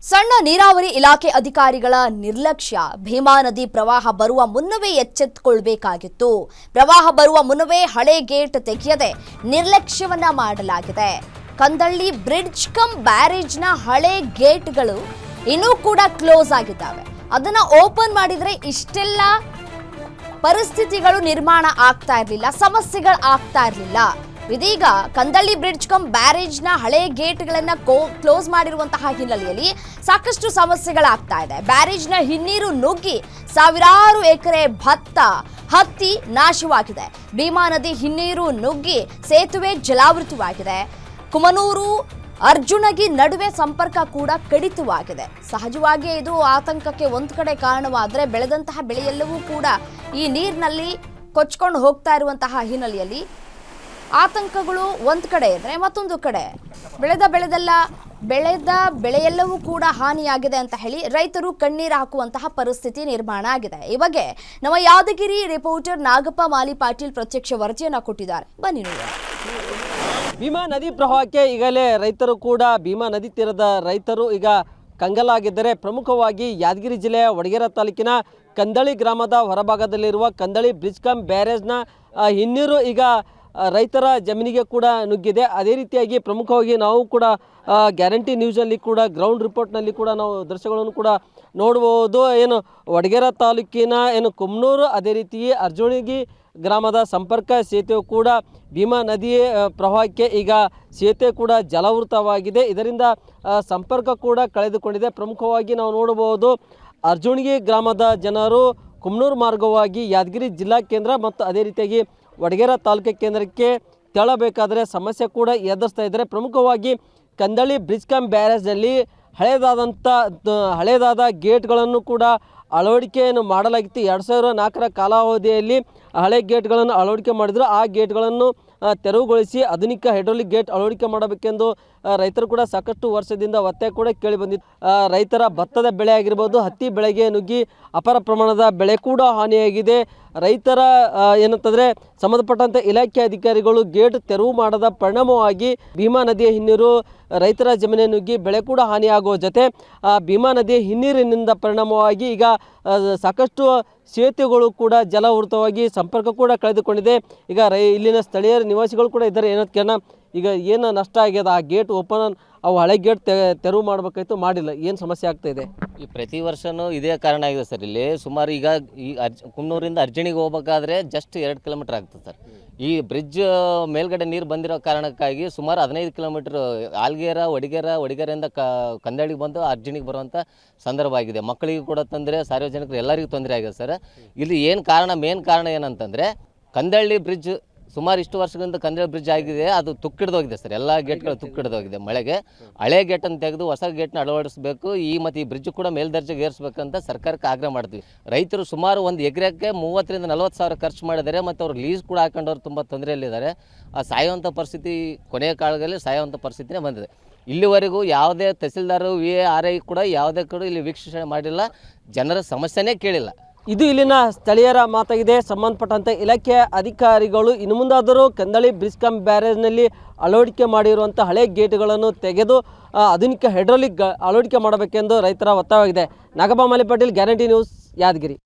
ಸಣ್ಣ ನೀರಾವರಿ ಇಲಾಖೆ ಅಧಿಕಾರಿಗಳ ನಿರ್ಲಕ್ಷ್ಯ. ಭೀಮಾ ನದಿ ಪ್ರವಾಹ ಬರುವ ಮುನ್ನವೇ ಎಚ್ಚೆತ್ತುಕೊಳ್ಳಬೇಕಾಗಿತ್ತು. ಪ್ರವಾಹ ಬರುವ ಮುನ್ನವೇ ಹಳೆ ಗೇಟ್ ತೆಗೆಯದೆ ನಿರ್ಲಕ್ಷ್ಯವನ್ನ ಮಾಡಲಾಗಿದೆ. ಕಂದಳ್ಳಿ ಬ್ರಿಡ್ಜ್ ಕಮ್ ಬ್ಯಾರೇಜ್ನ ಹಳೆ ಗೇಟ್ಗಳು ಇನ್ನೂ ಕೂಡ ಕ್ಲೋಸ್ ಆಗಿದ್ದಾವೆ. ಅದನ್ನ ಓಪನ್ ಮಾಡಿದ್ರೆ ಇಷ್ಟೆಲ್ಲ ಪರಿಸ್ಥಿತಿಗಳು ನಿರ್ಮಾಣ ಆಗ್ತಾ ಇರಲಿಲ್ಲ, ಸಮಸ್ಯೆಗಳು ಆಗ್ತಾ ಇರಲಿಲ್ಲ. ಇದೀಗ ಕಂದಳ್ಳಿ ಬ್ರಿಡ್ಜ್ ಕಮ್ ಬ್ಯಾರೇಜ್ನ ಹಳೆ ಗೇಟ್ಗಳನ್ನ ಕ್ಲೋಸ್ ಮಾಡಿರುವಂತಹ ಹಿನ್ನೆಲೆಯಲ್ಲಿ ಸಾಕಷ್ಟು ಸಮಸ್ಯೆಗಳಾಗ್ತಾ ಇದೆ. ಬ್ಯಾರೇಜ್ನ ಹಿನ್ನೀರು ನುಗ್ಗಿ ಸಾವಿರಾರು ಎಕರೆ ಭತ್ತ, ಹತ್ತಿ ನಾಶವಾಗಿದೆ. ಭೀಮಾ ನದಿ ಹಿನ್ನೀರು ನುಗ್ಗಿ ಸೇತುವೆ ಜಲಾವೃತವಾಗಿದೆ. ಕುಮನೂರು ಅರ್ಜುನಗಿ ನಡುವೆ ಸಂಪರ್ಕ ಕೂಡ ಕಡಿತವಾಗಿದೆ. ಸಹಜವಾಗಿ ಇದು ಆತಂಕಕ್ಕೆ ಒಂದು ಕಡೆ ಕಾರಣವಾದರೆ, ಬೆಳೆದಂತಹ ಬೆಳೆಯೆಲ್ಲವೂ ಕೂಡ ಈ ನೀರಿನಲ್ಲಿ ಕೊಚ್ಕೊಂಡು ಹೋಗ್ತಾ ಇರುವಂತಹ ಹಿನ್ನೆಲೆಯಲ್ಲಿ ಆತಂಕಗಳು ಒಂದು ಕಡೆ ಇದ್ರೆ, ಮತ್ತೊಂದು ಕಡೆ ಬೆಳೆದ ಬೆಳೆಯೆಲ್ಲವೂ ಕೂಡ ಹಾನಿಯಾಗಿದೆ ಅಂತ ಹೇಳಿ ರೈತರು ಕಣ್ಣೀರು ಹಾಕುವಂತಹ ಪರಿಸ್ಥಿತಿ ನಿರ್ಮಾಣ ಆಗಿದೆ. ಈ ಬಗ್ಗೆ ನಮ್ಮ ಯಾದಗಿರಿ ರಿಪೋರ್ಟರ್ ನಾಗಪ್ಪ ಮಾಲಿ ಪಾಟೀಲ್ ಪ್ರತ್ಯಕ್ಷ ವರದಿಯನ್ನು ಕೊಟ್ಟಿದ್ದಾರೆ. ಬನ್ನಿ ನೋಡೋಣ. ಭೀಮಾ ನದಿ ಪ್ರವಾಹಕ್ಕೆ ಈಗಲೇ ರೈತರು ಕೂಡ, ಭೀಮಾ ನದಿ ತೀರದ ರೈತರು ಈಗ ಕಂಗಾಲಾಗಿದ್ದಾರೆ. ಪ್ರಮುಖವಾಗಿ ಯಾದಗಿರಿ ಜಿಲ್ಲೆಯ ವಡಗೇರ ತಾಲೂಕಿನ ಕಂದಳಿ ಗ್ರಾಮದ ಹೊರಭಾಗದಲ್ಲಿರುವ ಕಂದಳಿ ಬ್ರಿಡ್ಜ್ ಕಮ್ ಬ್ಯಾರೇಜ್ನ ಹಿನ್ನೀರು ಈಗ ರೈತರ ಜಮೀನಿಗೆ ಕೂಡ ನುಗ್ಗಿದೆ. ಅದೇ ರೀತಿಯಾಗಿ ಪ್ರಮುಖವಾಗಿ ನಾವು ಕೂಡ ಗ್ಯಾರಂಟಿ ನ್ಯೂಸಲ್ಲಿ ಕೂಡ ಗ್ರೌಂಡ್ ರಿಪೋರ್ಟ್ನಲ್ಲಿ ಕೂಡ ನಾವು ದೃಶ್ಯಗಳನ್ನು ಕೂಡ ನೋಡ್ಬೋದು. ಏನು ವಡಗೇರ ತಾಲೂಕಿನ ಕುಮನೂರು, ಅದೇ ರೀತಿಯೇ ಅರ್ಜುನಗಿ ಗ್ರಾಮದ ಸಂಪರ್ಕ ಸೇತುವೆ ಕೂಡ ಭೀಮಾ ನದಿ ಪ್ರವಾಹಕ್ಕೆ ಈಗ ಸೇತುವೆ ಕೂಡ ಜಲಾವೃತವಾಗಿದೆ. ಇದರಿಂದ ಸಂಪರ್ಕ ಕೂಡ ಕಳೆದುಕೊಂಡಿದೆ. ಪ್ರಮುಖವಾಗಿ ನಾವು ನೋಡಬಹುದು, ಅರ್ಜುನಗಿ ಗ್ರಾಮದ ಜನರು ಕುಮನೂರು ಮಾರ್ಗವಾಗಿ ಯಾದಗಿರಿ ಜಿಲ್ಲಾ ಕೇಂದ್ರ ಮತ್ತು ಅದೇ ರೀತಿಯಾಗಿ ವಡಗೇರ ತಾಲೂಕು ಕೇಂದ್ರಕ್ಕೆ ತೆರಳಬೇಕಾದರೆ ಸಮಸ್ಯೆ ಕೂಡ ಎದುರಿಸ್ತಾ ಇದ್ದಾರೆ. ಪ್ರಮುಖವಾಗಿ ಕಂದಳಿ ಬ್ರಿಡ್ಜ್ ಕಮ್ ಬ್ಯಾರೇಜ್ನಲ್ಲಿ ಹಳೆಯದಾದ ಗೇಟ್ಗಳನ್ನು ಕೂಡ ಅಳವಡಿಕೆಯನ್ನು ಮಾಡಲಾಗಿತ್ತು. 2004ರ ಕಾಲಾವಧಿಯಲ್ಲಿ ಹಳೆ ಗೇಟ್ಗಳನ್ನು ಅಳವಡಿಕೆ ಮಾಡಿದ್ರು. ಆ ಗೇಟ್ಗಳನ್ನು ತೆರವುಗೊಳಿಸಿ ಆಧುನಿಕ ಹೈಡ್ರಾಲಿಕ್ ಗೇಟ್ ಅಳವಡಿಕೆ ಮಾಡಬೇಕೆಂದು ರೈತರು ಕೂಡ ಸಾಕಷ್ಟು ವರ್ಷದಿಂದ ಒತ್ತಾಯ ಕೂಡ ಕೇಳಿ ಬಂದಿತ್ತು. ರೈತರ ಭತ್ತದ ಬೆಳೆ ಆಗಿರ್ಬೋದು, ಹತ್ತಿ ಬೆಳೆಗೆ ನುಗ್ಗಿ ಅಪಾರ ಪ್ರಮಾಣದ ಬೆಳೆ ಕೂಡ ಹಾನಿಯಾಗಿದೆ. ರೈತರ ಏನಂತಂದರೆ ಸಂಬಂಧಪಟ್ಟಂಥ ಇಲಾಖೆ ಅಧಿಕಾರಿಗಳು ಗೇಟ್ ತೆರವು ಮಾಡದ ಪರಿಣಾಮವಾಗಿ ಭೀಮಾ ನದಿಯ ಹಿನ್ನೀರು ರೈತರ ಜಮೀನಿಗೆ ನುಗ್ಗಿ ಬೆಳೆ ಕೂಡ ಹಾನಿಯಾಗುವ ಜೊತೆ ಭೀಮಾ ನದಿಯ ಹಿನ್ನೀರಿನಿಂದ ಪರಿಣಾಮವಾಗಿ ಈಗ ಸಾಕಷ್ಟು ಸೇತುವೆಗಳು ಕೂಡ ಜಲಾವೃತವಾಗಿ ಸಂಪರ್ಕ ಕೂಡ ಕಳೆದುಕೊಂಡಿದೆ. ಈಗ ಇಲ್ಲಿನ ಸ್ಥಳೀಯ ನಿವಾಸಿಗಳು ಕೂಡ ಇದ್ದಾರೆ. ಏನಂತ ಕೇಳೋಣ, ಈಗ ಏನು ನಷ್ಟ ಆಗ್ಯದ, ಆ ಗೇಟ್ ಓಪನ್, ಅವು ಹಳೆ ಗೇಟ್ ತೆರವು ಮಾಡಬೇಕಾಯ್ತು, ಮಾಡಿಲ್ಲ, ಏನು ಸಮಸ್ಯೆ ಆಗ್ತಾ ಇದೆ? ಈ ಪ್ರತಿ ವರ್ಷವೂ ಇದೇ ಕಾರಣ ಆಗಿದೆ ಸರ್. ಇಲ್ಲಿ ಸುಮಾರು ಈಗ ಈ ಕುಮನೂರಿಂದ ಅರ್ಜುನಿಗೆ ಹೋಗ್ಬೇಕಾದ್ರೆ ಜಸ್ಟ್ 2 ಕಿಲೋಮೀಟರ್ ಆಗ್ತದೆ ಸರ್. ಈ ಬ್ರಿಡ್ಜ್ ಮೇಲ್ಗಡೆ ನೀರು ಬಂದಿರೋ ಕಾರಣಕ್ಕಾಗಿ ಸುಮಾರು 15 ಕಿಲೋಮೀಟ್ರ್ ಆಲ್ಗೇರ ವಡಗೇರೆಯಿಂದ ಕಂದಳಿಗೆ ಬಂದು ಅರ್ಜುನಿಗೆ ಬರುವಂಥ ಸಂದರ್ಭ ಆಗಿದೆ. ಮಕ್ಕಳಿಗೂ ಕೂಡ ತೊಂದರೆ, ಸಾರ್ವಜನಿಕರು ಎಲ್ಲರಿಗೂ ತೊಂದರೆ ಆಗಿದೆ ಸರ್. ಇಲ್ಲಿ ಏನು ಕಾರಣ, ಮೇನ್ ಕಾರಣ ಏನಂತಂದರೆ ಕಂದಳ್ಳಿ ಬ್ರಿಡ್ಜ್ ಸುಮಾರು ಇಷ್ಟು ವರ್ಷಗಳಿಂದ ಕಂದಳ್ಳಿ ಬ್ರಿಡ್ಜ್ ಆಗಿದೆ, ಅದು ತುಕ್ಕಿಡ್ದೋಗಿದೆ ಸರ್. ಎಲ್ಲ ಗೇಟ್ಗಳು ತುಕ್ಕಿಡ್ದೋಗಿದೆ. ಮಳೆಗೆ ಹಳೆ ಗೇಟನ್ನು ತೆಗೆದು ಹೊಸ ಗೇಟ್ನ ಅಳವಡಿಸಬೇಕು. ಮತ್ತು ಈ ಬ್ರಿಡ್ಜ್ ಕೂಡ ಮೇಲ್ದರ್ಜೆಗೆ ಏರಿಸಬೇಕಂತ ಸರ್ಕಾರಕ್ಕೆ ಆಗ್ರಹ ಮಾಡ್ತೀವಿ. ರೈತರು ಸುಮಾರು ಒಂದು ಎಕರೆಗೆ 30,000 ರಿಂದ 40,000 ಖರ್ಚು ಮಾಡಿದ್ದಾರೆ. ಮತ್ತು ಅವ್ರು ಲೀಸ್ ಕೂಡ ಹಾಕೊಂಡವ್ರು ತುಂಬ ತೊಂದರೆಯಲ್ಲಿದ್ದಾರೆ. ಆ ಸಾಯುವಂಥ ಪರಿಸ್ಥಿತಿ, ಕೊನೆಯ ಕಾಲದಲ್ಲಿ ಸಾಯುವಂಥ ಪರಿಸ್ಥಿತಿನೇ ಬಂದಿದೆ. ಇಲ್ಲಿವರೆಗೂ ಯಾವುದೇ ತಹಸೀಲ್ದಾರು, VARI ಕೂಡ ಯಾವುದೇ ಕೂಡ ಇಲ್ಲಿ ವೀಕ್ಷಣೆ ಮಾಡಿಲ್ಲ, ಜನರ ಸಮಸ್ಯೆನೇ ಕೇಳಿಲ್ಲ. ಇದು ಇಲ್ಲಿನ ಸ್ಥಳೀಯರ ಮಾತಾಗಿದೆ. ಸಂಬಂಧಪಟ್ಟಂಥ ಇಲಾಖೆಯ ಅಧಿಕಾರಿಗಳು ಇನ್ನು ಮುಂದಾದರೂ ಕಂದಳಿ ಬ್ರಿಡ್ಜ್ ಕಮ್ ಬ್ಯಾರೇಜ್ನಲ್ಲಿ ಅಳವಡಿಕೆ ಮಾಡಿರುವಂಥ ಹಳೆ ಗೇಟ್ಗಳನ್ನು ತೆಗೆದು ಆಧುನಿಕ ಹೈಡ್ರಾಲಿಕ್ ಅಳವಡಿಕೆ ಮಾಡಬೇಕೆಂದು ರೈತರ ಒತ್ತಾಯವಾಗಿದೆ. ನಾಗಪ್ಪ ಮಾಲಿ ಪಾಟೀಲ್, ಗ್ಯಾರಂಟಿ ನ್ಯೂಸ್, ಯಾದಗಿರಿ.